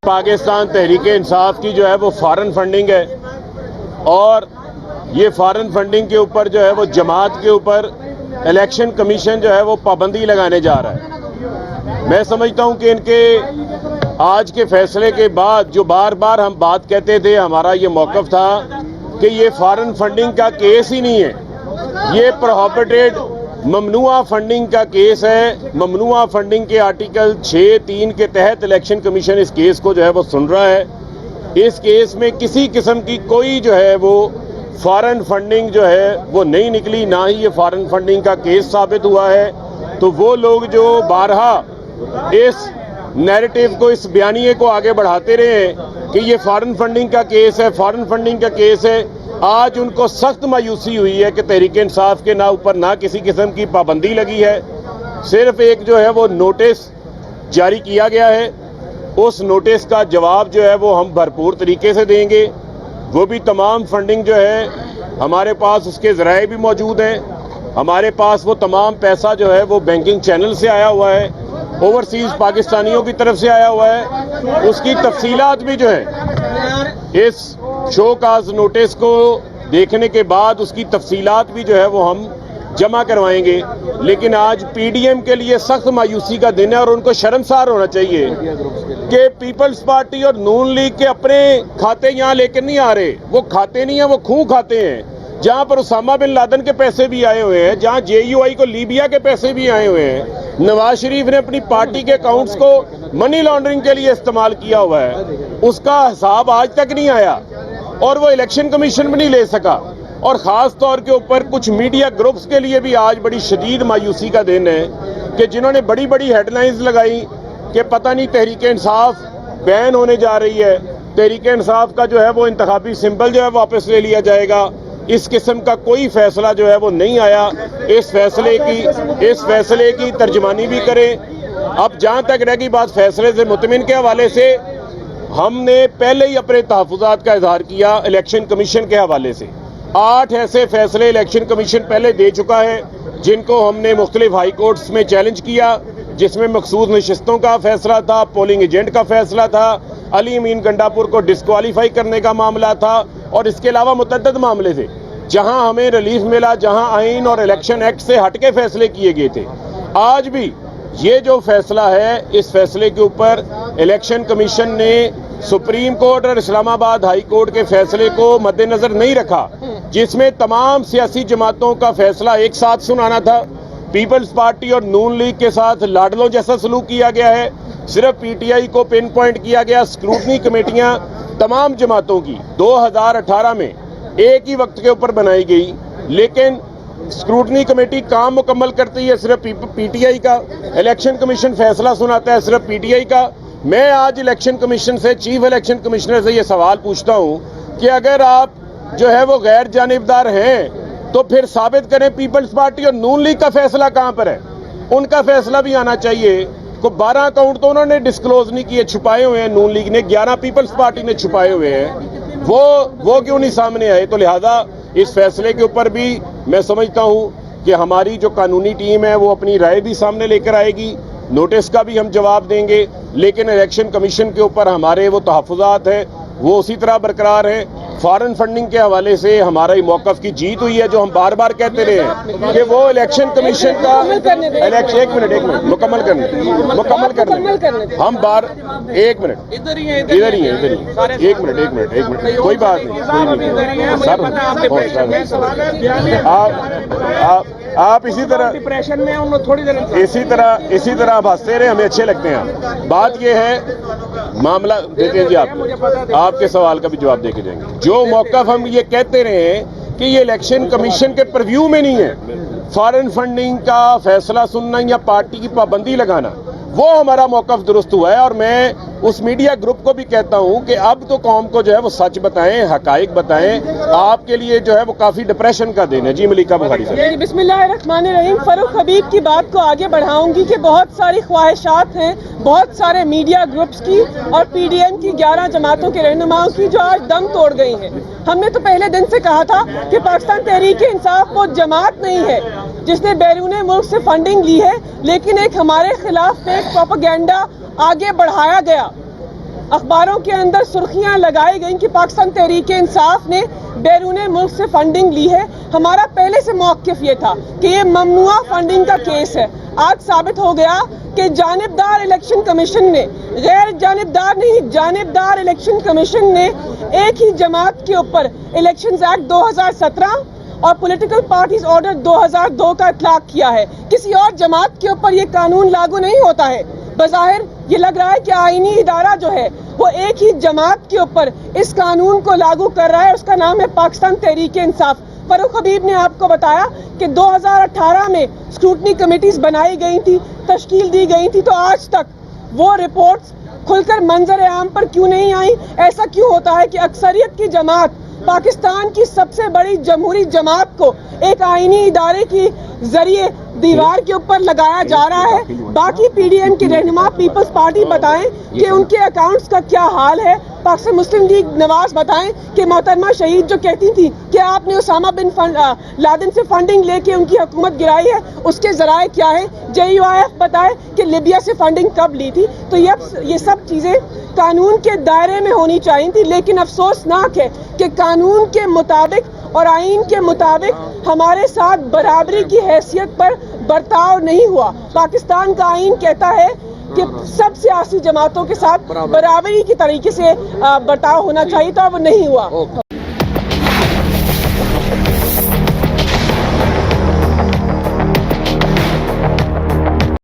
پاکستان تحریک انصاف کی جو ہے وہ فارن فنڈنگ ہے اور یہ فارن فنڈنگ کے اوپر جو ہے وہ جماعت کے اوپر الیکشن کمیشن جو ہے وہ پابندی لگانے جا رہا ہے۔ میں سمجھتا ہوں کہ ان کے آج کے فیصلے کے بعد جو بار بار ہم بات کہتے تھے، ہمارا یہ موقف تھا کہ یہ فارن فنڈنگ کا کیس ہی نہیں ہے، یہ پروہیبٹڈ ممنوعہ فنڈنگ کا کیس ہے۔ ممنوعہ فنڈنگ کے آرٹیکل 6(3) کے تحت الیکشن کمیشن اس کیس کو جو ہے وہ سن رہا ہے۔ اس کیس میں کسی قسم کی کوئی جو ہے وہ فارن فنڈنگ جو ہے وہ نہیں نکلی، نہ ہی یہ فارن فنڈنگ کا کیس ثابت ہوا ہے۔ تو وہ لوگ جو بارہا اس نیریٹو کو، اس بیانیے کو آگے بڑھاتے رہے ہیں کہ یہ فارن فنڈنگ کا کیس ہے، فارن فنڈنگ کا کیس ہے، آج ان کو سخت مایوسی ہوئی ہے کہ تحریک انصاف کے نہ اوپر نہ کسی قسم کی پابندی لگی ہے، صرف ایک جو ہے وہ نوٹس جاری کیا گیا ہے۔ اس نوٹس کا جواب جو ہے وہ ہم بھرپور طریقے سے دیں گے۔ وہ بھی تمام فنڈنگ جو ہے ہمارے پاس اس کے ذرائع بھی موجود ہیں، ہمارے پاس وہ تمام پیسہ جو ہے وہ بینکنگ چینل سے آیا ہوا ہے، اوورسیز پاکستانیوں کی طرف سے آیا ہوا ہے۔ اس کی تفصیلات بھی جو ہیں اس شو کاز نوٹس کو دیکھنے کے بعد اس کی تفصیلات بھی جو ہے وہ ہم جمع کروائیں گے۔ لیکن آج پی ڈی ایم کے لیے سخت مایوسی کا دن ہے اور ان کو شرمسار ہونا چاہیے کہ پیپلز پارٹی اور نون لیگ کے اپنے کھاتے یہاں لے کے نہیں آ رہے، وہ کھاتے نہیں ہیں، وہ خوں کھاتے ہیں، جہاں پر اسامہ بن لادن کے پیسے بھی آئے ہوئے ہیں، جہاں جے یو آئی کو لیبیا کے پیسے بھی آئے ہوئے ہیں۔ نواز شریف نے اپنی پارٹی کے اکاؤنٹس کو منی لانڈرنگ کے لیے استعمال کیا ہوا ہے، اس کا حساب آج تک نہیں آیا اور وہ الیکشن کمیشن بھی نہیں لے سکا۔ اور خاص طور کے اوپر کچھ میڈیا گروپس کے لیے بھی آج بڑی شدید مایوسی کا دن ہے کہ جنہوں نے بڑی بڑی ہیڈ لائنز لگائی کہ پتہ نہیں تحریک انصاف بین ہونے جا رہی ہے، تحریک انصاف کا جو ہے وہ انتخابی سمبل جو ہے واپس لے لیا جائے گا۔ اس قسم کا کوئی فیصلہ جو ہے وہ نہیں آیا۔ اس فیصلے کی ترجمانی بھی کریں۔ اب جہاں تک رہ گئی بات فیصلے سے مطمئن کے حوالے سے، ہم نے پہلے ہی اپنے تحفظات کا اظہار کیا الیکشن کمیشن کے حوالے سے۔ 8 ایسے فیصلے الیکشن کمیشن پہلے دے چکا ہے جن کو ہم نے مختلف ہائی کورٹس میں چیلنج کیا، جس میں مخصوص نشستوں کا فیصلہ تھا، پولنگ ایجنٹ کا فیصلہ تھا، علی امین گنڈاپور کو ڈسکوالیفائی کرنے کا معاملہ تھا، اور اس کے علاوہ متعدد معاملے تھے جہاں ہمیں ریلیف ملا، جہاں آئین اور الیکشن ایکٹ سے ہٹ کے فیصلے کیے گئے تھے۔ آج بھی یہ جو فیصلہ ہے، اس فیصلے کے اوپر الیکشن کمیشن نے سپریم کورٹ اور اسلام آباد ہائی کورٹ کے فیصلے کو مد نظر نہیں رکھا، جس میں تمام سیاسی جماعتوں کا فیصلہ ایک ساتھ سنانا تھا۔ پیپلز پارٹی اور نون لیگ کے ساتھ لاڈلوں جیسا سلوک کیا گیا ہے، صرف پی ٹی آئی کو پن پوائنٹ کیا گیا۔ اسکروٹنی کمیٹیاں تمام جماعتوں کی 2018 میں ایک ہی وقت کے اوپر بنائی گئی، لیکن اسکروٹنی کمیٹی کام مکمل کرتی ہے صرف پی ٹی آئی کا، الیکشن کمیشن فیصلہ سناتا ہے صرف پی ٹی آئی کا۔ میں آج الیکشن کمیشن سے، چیف الیکشن کمشنر سے یہ سوال پوچھتا ہوں کہ اگر آپ جو ہے وہ غیر جانبدار ہیں تو پھر ثابت کریں پیپلز پارٹی اور نون لیگ کا فیصلہ کہاں پر ہے، ان کا فیصلہ بھی آنا چاہیے۔ کو 12 اکاؤنٹ تو انہوں نے ڈسکلوز نہیں کیے، چھپائے ہوئے ہیں نون لیگ نے، 11 پیپلز پارٹی نے چھپائے ہوئے ہیں، وہ کیوں نہیں سامنے آئے؟ تو لہذا اس فیصلے کے اوپر بھی میں سمجھتا ہوں کہ ہماری جو قانونی ٹیم ہے وہ اپنی رائے بھی سامنے لے کر آئے گی، نوٹس کا بھی ہم جواب دیں گے، لیکن الیکشن کمیشن کے اوپر ہمارے وہ تحفظات ہیں وہ اسی طرح برقرار ہیں۔ فارن فنڈنگ کے حوالے سے ہمارا موقف کی جیت ہوئی ہے، جو ہم بار بار کہتے رہے ہیں کہ وہ الیکشن کمیشن کا ایک منٹ مکمل کرنے ہم ایک منٹ ادھر ہی ایک منٹ کوئی بات نہیں آپ اسی طرح آپ ہنستے رہے، ہمیں اچھے لگتے ہیں۔ بات یہ ہے، معاملہ دیتے ہیں جی، آپ کے سوال کا بھی جواب دے کے جائیں گے۔ جو موقف ہم یہ کہتے رہے ہیں کہ یہ الیکشن کمیشن کے پرویو میں نہیں ہے، فارن فنڈنگ کا فیصلہ سننا یا پارٹی کی پابندی لگانا، وہ ہمارا موقف درست ہوا ہے۔ اور میں اس میڈیا گروپ کو بھی کہتا ہوں کہ اب تو قوم کو جو ہے وہ سچ بتائیں، حقائق بتائیں۔ آپ کے لیے جو ہے وہ کافی ڈپریشن کا دن ہے۔ جی ملیکہ بخاری صاحب۔ بسم اللہ الرحمن الرحیم۔ فاروق حبیب کی بات کو آگے بڑھاؤں گی کہ بہت ساری خواہشات ہیں بہت سارے میڈیا گروپس کی اور پی ڈی ایم کی 11 جماعتوں کے رہنماؤں کی، جو آج دم توڑ گئی ہیں۔ ہم نے تو پہلے دن سے کہا تھا کہ پاکستان تحریک انصاف وہ جماعت نہیں ہے جس نے بیرون ملک سے فنڈنگ لی ہے، لیکن ایک ہمارے خلاف ایک پروپیگنڈا آگے بڑھایا گیا۔ اخباروں کے اندر سرخیاں لگائی گئیں کہ پاکستان تحریک انصاف نے بیرون ملک سے فنڈنگ لی ہے. ہمارا پہلے سے موقف یہ تھا کہ یہ ممنوعہ فنڈنگ کا کیس ہے. آج ثابت ہو گیا کہ جانبدار الیکشن کمیشن نے، غیر جانبدار نہیں، جانبدار الیکشن کمیشن نے ایک ہی جماعت کے اوپر الیکشنز ایکٹ 2017 اور پولیٹیکل پارٹیز آرڈر 2002 کا اطلاق کیا ہے. کسی اور جماعت کے اوپر یہ قانون لاگو نہیں ہوتا ہے. بظاہر یہ لگ رہا ہے کہ آئینی ادارہ جو ہے وہ ایک ہی جماعت کے اوپر اس قانون کو لاگو کر رہا ہے. اس کا نام ہے پاکستان تحریک انصاف. فاروق حبیب نے آپ کو بتایا کہ 2018 میں اسکروٹنی کمیٹیز بنائی گئی تھی، تشکیل دی گئی تھی، تو آج تک وہ رپورٹس کھل کر منظر عام پر کیوں نہیں آئیں؟ ایسا کیوں ہوتا ہے کہ اکثریت کی جماعت، پاکستان کی سب سے بڑی جمہوری جماعت کو ایک آئینی ادارے کے ذریعے دیوار کے اوپر لگایا جا رہا ہے؟ باقی پی ڈی ایم کے رہنما پیپلز پارٹی بتائیں کہ ان کے اکاؤنٹس کا کیا حال ہے. پاکستان مسلم لیگ نواز بتائیں کہ محترمہ شہید جو کہتی تھی کہ آپ نے اسامہ بن لادن سے فنڈنگ لے کے ان کی حکومت گرائی ہے، اس کے ذرائع کیا ہیں؟ JUIF بتائے کہ لیبیا سے فنڈنگ کب لی تھی. تو یہ سب چیزیں قانون کے دائرے میں ہونی چاہیے تھی، لیکن افسوسناک ہے کہ قانون کے مطابق اور آئین کے مطابق ہمارے ساتھ برابری کی حیثیت پر برتاؤ نہیں ہوا. پاکستان کا آئین کہتا ہے کہ سب سیاسی جماعتوں کے ساتھ برابری کے طریقے سے برتاؤ ہونا چاہیے تھا، وہ نہیں ہوا.